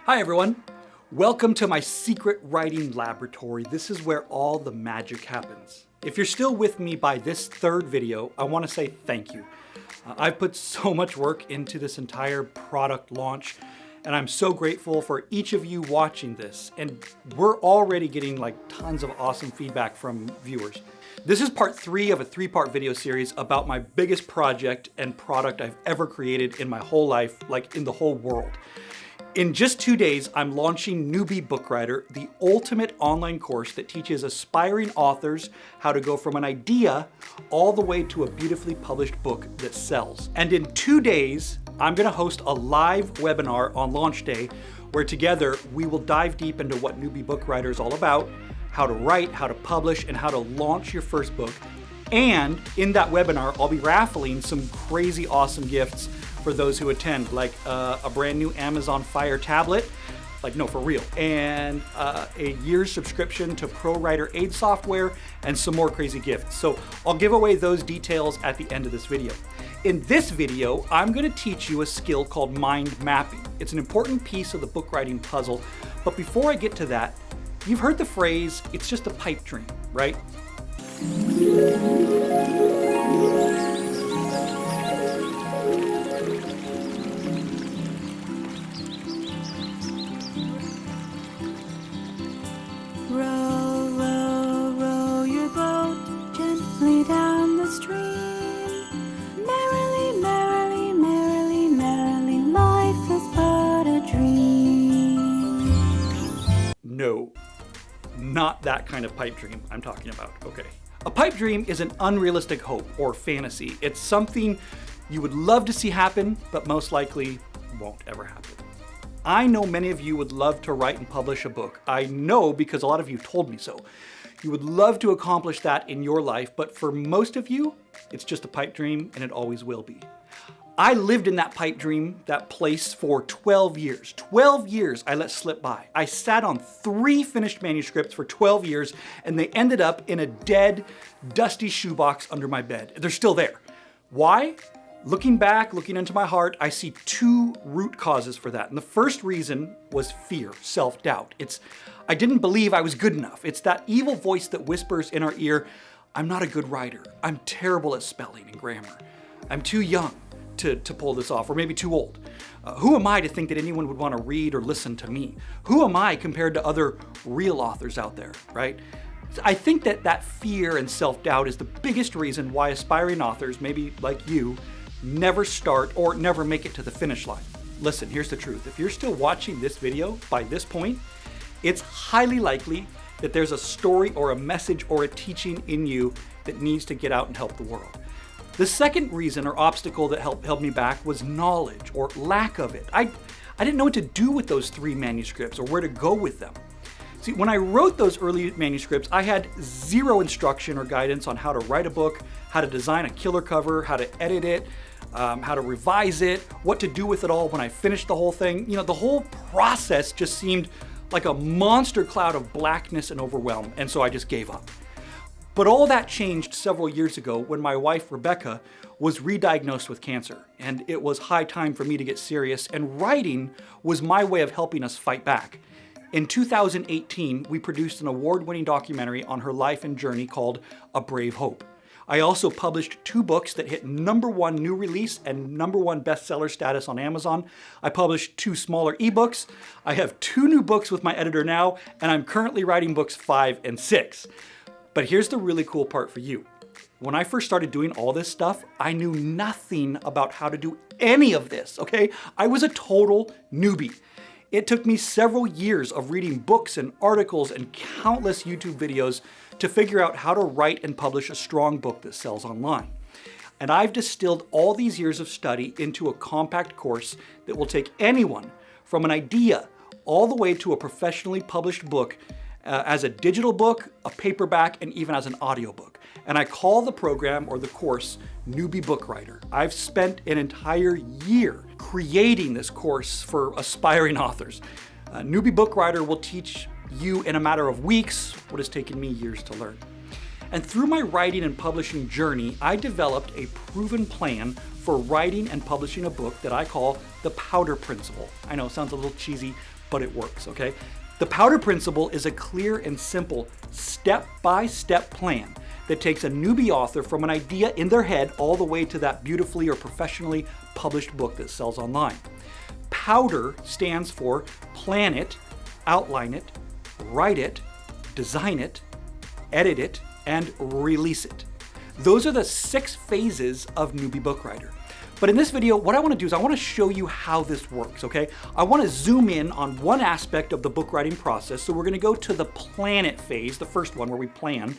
Hi everyone. Welcome to my secret writing laboratory. This is where all the magic happens. If you're still with me by this third video, I want to say thank you. I've put so much work into this entire product launch, and I'm so grateful for each of you watching this. And we're already getting tons of awesome feedback from viewers. This is part 3 of a 3-part video series about my biggest project and product I've ever created in my whole life, in the whole world. In just 2 days, I'm launching Newbie Book Writer, the ultimate online course that teaches aspiring authors how to go from an idea all the way to a beautifully published book that sells. And in 2 days, I'm going to host a live webinar on launch day where together we will dive deep into what Newbie Book Writer is all about, how to write, how to publish, and how to launch your first book. And in that webinar, I'll be raffling some crazy awesome gifts for those who attend, like a brand new Amazon Fire tablet, no, for real, and a year's subscription to Pro Writer Aid software, and some more crazy gifts. So I'll give away those details at the end of this video. In this video, I'm going to teach you a skill called mind mapping. It's an important piece of the book writing puzzle, but before I get to that, you've heard the phrase, it's just a pipe dream, right? Row, row, row your boat gently down the stream. Merrily, merrily, merrily, merrily, life is but a dream. No, not that kind of pipe dream I'm talking about, okay. A pipe dream is an unrealistic hope or fantasy. It's something you would love to see happen, but most likely won't ever happen. I know many of you would love to write and publish a book. I know because a lot of you told me so. You would love to accomplish that in your life, but for most of you, it's just a pipe dream and it always will be. I lived in that pipe dream, that place, for 12 years. 12 years I let slip by. I sat on 3 finished manuscripts for 12 years and they ended up in a dead, dusty shoebox under my bed. They're still there. Why? Looking back, looking into my heart, I see 2 root causes for that. And the first reason was fear, self-doubt. I didn't believe I was good enough. It's that evil voice that whispers in our ear, I'm not a good writer. I'm terrible at spelling and grammar. I'm too young to pull this off, or maybe too old. Who am I to think that anyone would want to read or listen to me? Who am I compared to other real authors out there, right? I think that fear and self-doubt is the biggest reason why aspiring authors, maybe like you, never start or never make it to the finish line. Listen, here's the truth. If you're still watching this video by this point, it's highly likely that there's a story or a message or a teaching in you that needs to get out and help the world. The second reason or obstacle that held me back was knowledge or lack of it. I didn't know what to do with those 3 manuscripts or where to go with them. See, when I wrote those early manuscripts, I had 0 instruction or guidance on how to write a book, how to design a killer cover, how to edit it, how to revise it, what to do with it all when I finished the whole thing. The whole process just seemed like a monster cloud of blackness and overwhelm, and so I just gave up. But all that changed several years ago when my wife, Rebecca, was re-diagnosed with cancer, and it was high time for me to get serious, and writing was my way of helping us fight back. In 2018, we produced an award-winning documentary on her life and journey called A Brave Hope. I also published 2 books that hit #1 new release and #1 bestseller status on Amazon. I published 2 smaller ebooks. I have 2 new books with my editor now, and I'm currently writing books 5 and 6. But here's the really cool part for you. When I first started doing all this stuff, I knew nothing about how to do any of this, okay? I was a total newbie. It took me several years of reading books and articles and countless YouTube videos to figure out how to write and publish a strong book that sells online. And I've distilled all these years of study into a compact course that will take anyone from an idea all the way to a professionally published book as a digital book, a paperback, and even as an audiobook. And I call the program or the course Newbie Book Writer. I've spent an entire year creating this course for aspiring authors. Newbie Book Writer will teach you in a matter of weeks what has taken me years to learn. And through my writing and publishing journey, I developed a proven plan for writing and publishing a book that I call the powder principle. I know it sounds a little cheesy, but it works, okay? The powder principle is a clear and simple step-by-step plan that takes a newbie author from an idea in their head all the way to that beautifully or professionally published book that sells online. Powder stands for plan it, outline it, write it, design it, edit it, and release it. Those are the 6 phases of Newbie Book Writer. But in this video, what I want to do is I want to show you how this works, okay? I want to zoom in on one aspect of the book writing process. So we're going to go to the plan it phase, the first one where we plan.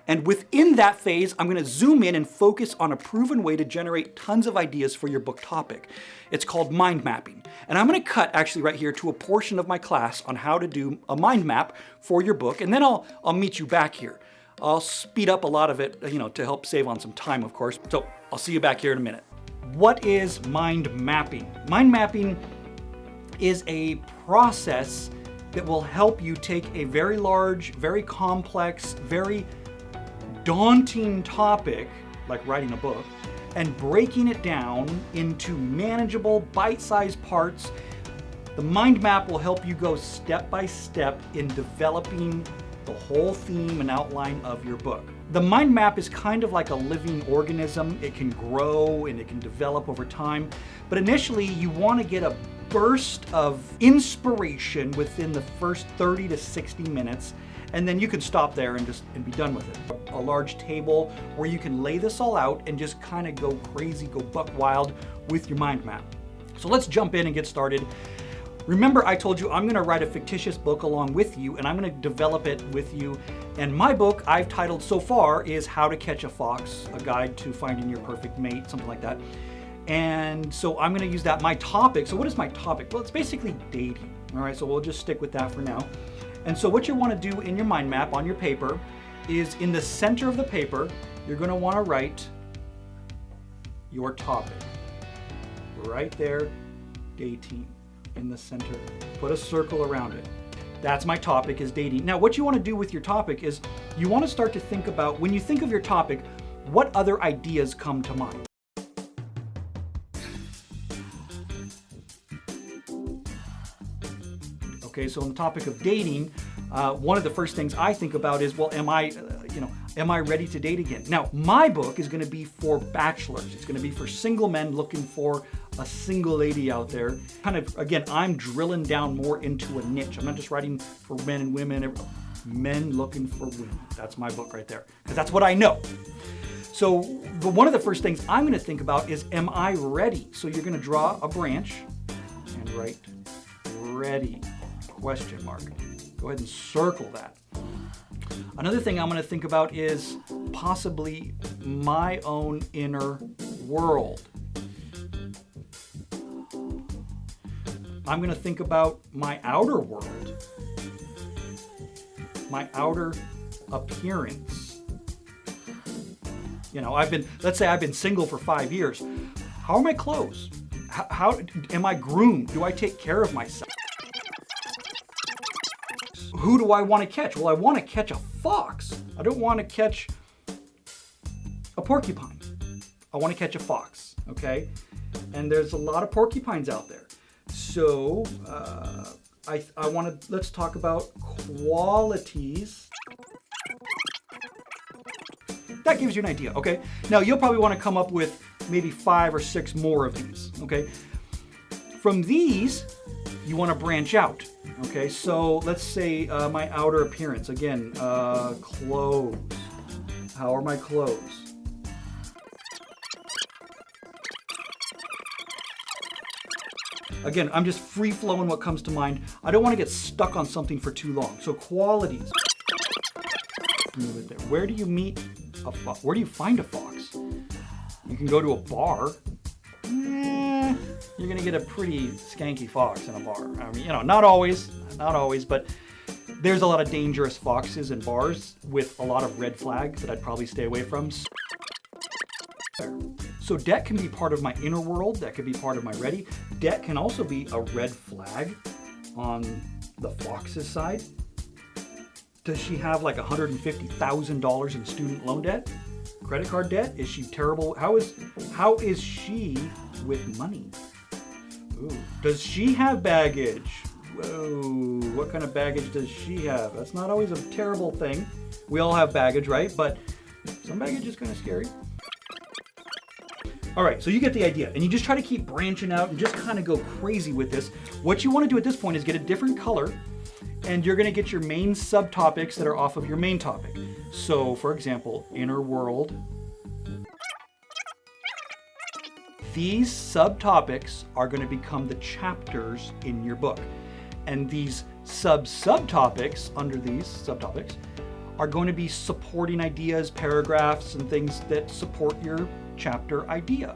And within that phase, I'm going to zoom in and focus on a proven way to generate tons of ideas for your book topic. It's called mind mapping. And I'm going to cut actually right here to a portion of my class on how to do a mind map for your book. And then I'll meet you back here. I'll speed up a lot of it, to help save on some time, of course. So I'll see you back here in a minute. What is mind mapping? Mind mapping is a process that will help you take a very large, very complex, very daunting topic, like writing a book, and breaking it down into manageable, bite-sized parts. The mind map will help you go step by step in developing the whole theme and outline of your book. The mind map is kind of like a living organism. It can grow and it can develop over time. But initially, you want to get a burst of inspiration within the first 30 to 60 minutes, and then you can stop there and be done with it. A large table where you can lay this all out and just kind of go crazy, go buck wild with your mind map. So let's jump in and get started. Remember, I told you I'm going to write a fictitious book along with you, and I'm going to develop it with you. And my book I've titled so far is How to Catch a Fox, a guide to finding your perfect mate, something like that. And so I'm going to use that. My topic, so what is my topic? Well, it's basically dating. All right, so we'll just stick with that for now. And so what you want to do in your mind map on your paper is in the center of the paper, you're going to want to write your topic. Right there, dating. In the center, put a circle around it. That's my topic, is dating. Now, what you want to do with your topic is you want to start to think about, when you think of your topic, what other ideas come to mind? Okay, so on the topic of dating, one of the first things I think about is, well, am I ready to date again? Now, my book is going to be for bachelors. It's going to be for single men looking for a single lady out there. Kind of, again, I'm drilling down more into a niche. I'm not just writing for men and women, men looking for women. That's my book right there, because that's what I know. So one of the first things I'm going to think about is, am I ready? So you're going to draw a branch and write ready, question mark. Go ahead and circle that. Another thing I'm going to think about is possibly my own inner world. I'm going to think about my outer world, my outer appearance. Let's say I've been single for 5 years. How are my clothes? How am I groomed? Do I take care of myself? Who do I want to catch? Well, I want to catch a fox. I don't want to catch a porcupine. I want to catch a fox, okay? And there's a lot of porcupines out there. So let's talk about qualities. That gives you an idea, okay? Now, you'll probably want to come up with maybe 5 or 6 more of these, okay? From these, you want to branch out. Okay, so let's say my outer appearance. Again, clothes. How are my clothes? Again, I'm just free flowing what comes to mind. I don't want to get stuck on something for too long. So qualities. Move it there. Where do you meet a fox? Where do you find a fox? You can go to a bar. You're gonna get a pretty skanky fox in a bar. I mean, not always, but there's a lot of dangerous foxes in bars with a lot of red flags that I'd probably stay away from. So debt can be part of my inner world. That could be part of my ready. Debt can also be a red flag on the fox's side. Does she have like $150,000 in student loan debt? Credit card debt? Is she terrible? How is she with money? Ooh. Does she have baggage? Whoa, what kind of baggage does she have? That's not always a terrible thing. We all have baggage, right? But some baggage is kind of scary. All right, so you get the idea, and you just try to keep branching out and just kind of go crazy with this. What you want to do at this point is get a different color, and you're going to get your main subtopics that are off of your main topic. So, for example, inner world. These subtopics are going to become the chapters in your book. And these subtopics under these subtopics are going to be supporting ideas, paragraphs, and things that support your chapter idea.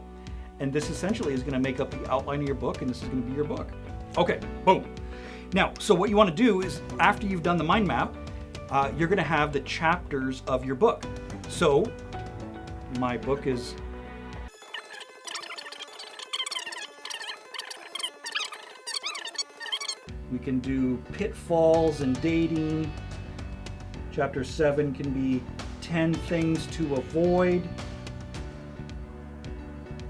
And this essentially is going to make up the outline of your book, and this is going to be your book. Okay, boom. Now, so what you want to do is, after you've done the mind map, you're going to have the chapters of your book. So my book is we can do pitfalls and dating. Chapter 7 can be 10 things to avoid.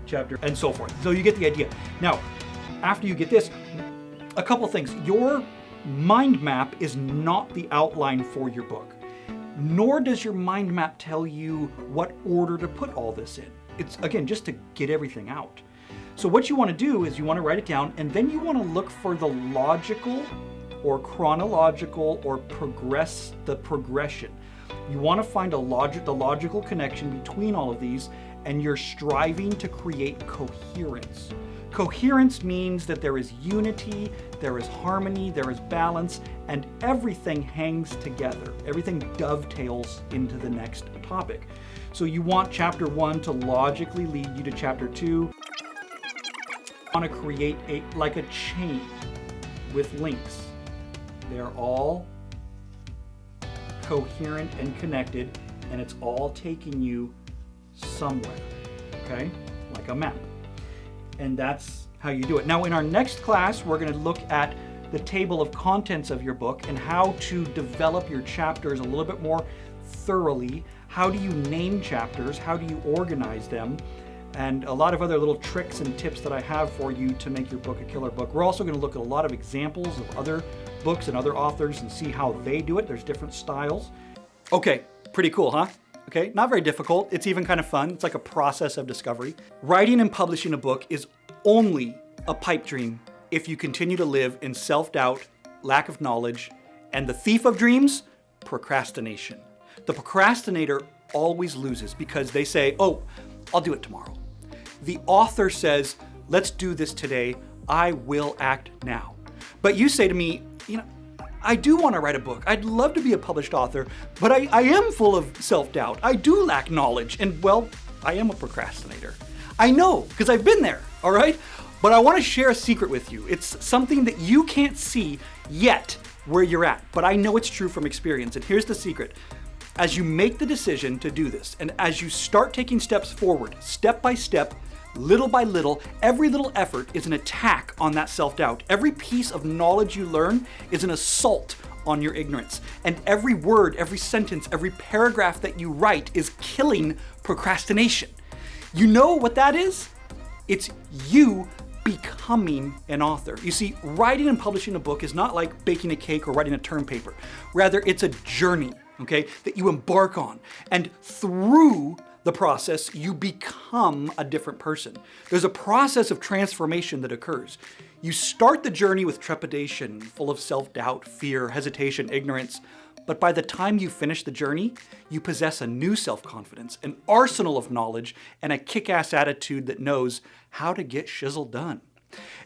Chapter and so forth. So you get the idea. Now, after you get this, a couple things. Your mind map is not the outline for your book, nor does your mind map tell you what order to put all this in. It's, again, just to get everything out. So what you want to do is you want to write it down, and then you want to look for the logical or chronological or progression. You want to find the logical connection between all of these, and you're striving to create coherence. Coherence means that there is unity, there is harmony, there is balance, and everything hangs together. Everything dovetails into the next topic. So you want chapter 1 to logically lead you to chapter 2. You want to create like a chain with links. They're all coherent and connected, and it's all taking you somewhere, okay? Like a map. And that's how you do it. Now, in our next class, we're going to look at the table of contents of your book and how to develop your chapters a little bit more thoroughly. How do you name chapters? How do you organize them? And a lot of other little tricks and tips that I have for you to make your book a killer book. We're also going to look at a lot of examples of other books and other authors and see how they do it. There's different styles. Okay, pretty cool, huh? Okay, not very difficult. It's even kind of fun. It's like a process of discovery. Writing and publishing a book is only a pipe dream if you continue to live in self-doubt, lack of knowledge, and the thief of dreams, procrastination. The procrastinator always loses because they say, oh, I'll do it tomorrow. The author says, let's do this today. I will act now. But you say to me, I do want to write a book. I'd love to be a published author, but I am full of self-doubt. I do lack knowledge, and well, I am a procrastinator. I know, because I've been there, all right? But I want to share a secret with you. It's something that you can't see yet where you're at, but I know it's true from experience, and here's the secret. As you make the decision to do this, and as you start taking steps forward, step by step, little by little, every little effort is an attack on that self-doubt. Every piece of knowledge you learn is an assault on your ignorance. And every word, every sentence, every paragraph that you write is killing procrastination. You know what that is? It's you becoming an author. You see, writing and publishing a book is not like baking a cake or writing a term paper. Rather, it's a journey, okay, that you embark on. And through the process, you become a different person. There's a process of transformation that occurs. You start the journey with trepidation, full of self-doubt, fear, hesitation, ignorance. But by the time you finish the journey, you possess a new self-confidence, an arsenal of knowledge, and a kick-ass attitude that knows how to get shizzle done.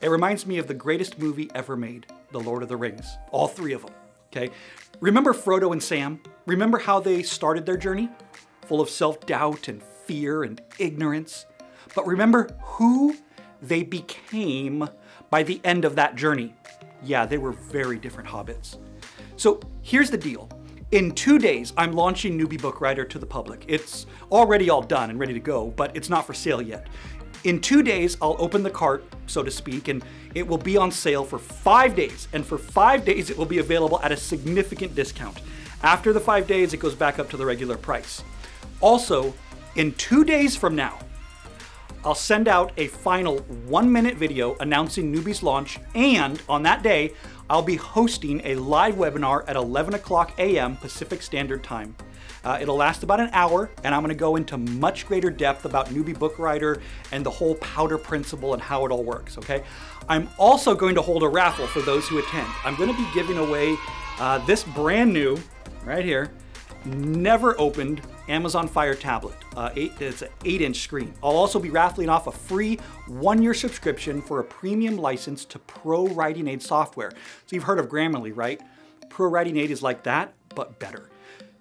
It reminds me of the greatest movie ever made, The Lord of the Rings. All three of them, okay? Remember Frodo and Sam? Remember how they started their journey? Full of self-doubt and fear and ignorance. But remember who they became by the end of that journey. Yeah, they were very different hobbits. So here's the deal. In 2 days, I'm launching Newbie Book Writer to the public. It's already all done and ready to go, but it's not for sale yet. In 2 days, I'll open the cart, so to speak, and it will be on sale for 5 days. And for 5 days, it will be available at a significant discount. After the 5 days, it goes back up to the regular price. Also, in 2 days from now, I'll send out a final 1-minute video announcing Newbie's launch, and on that day, I'll be hosting a live webinar at 11 o'clock a.m. Pacific Standard Time. It'll last about an hour, and I'm gonna go into much greater depth about Newbie Book Writer and the whole powder principle and how it all works, okay? I'm also going to hold a raffle for those who attend. I'm gonna be giving away this brand new, right here, never opened Amazon Fire tablet. It's an 8-inch screen. I'll also be raffling off a free 1-year subscription for a premium license to Pro Writing Aid software. So you've heard of Grammarly, right? Pro Writing Aid is like that, but better.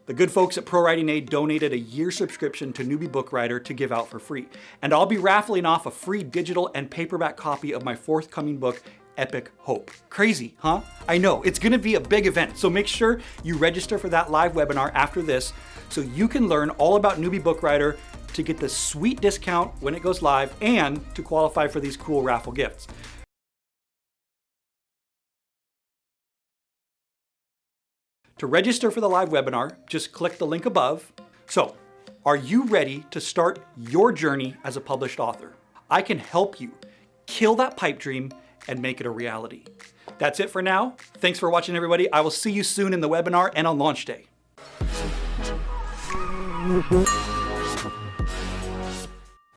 The good folks at Pro Writing Aid donated a year subscription to Newbie Book Writer to give out for free. And I'll be raffling off a free digital and paperback copy of my forthcoming book, Epic Hope. Crazy, huh? I know, it's gonna be a big event, so make sure you register for that live webinar after this so you can learn all about Newbie Book Writer, to get the sweet discount when it goes live, and to qualify for these cool raffle gifts. To register for the live webinar, just click the link above. So, are you ready to start your journey as a published author? I can help you kill that pipe dream and make it a reality. That's it for now. Thanks for watching, everybody. I will see you soon in the webinar and on launch day.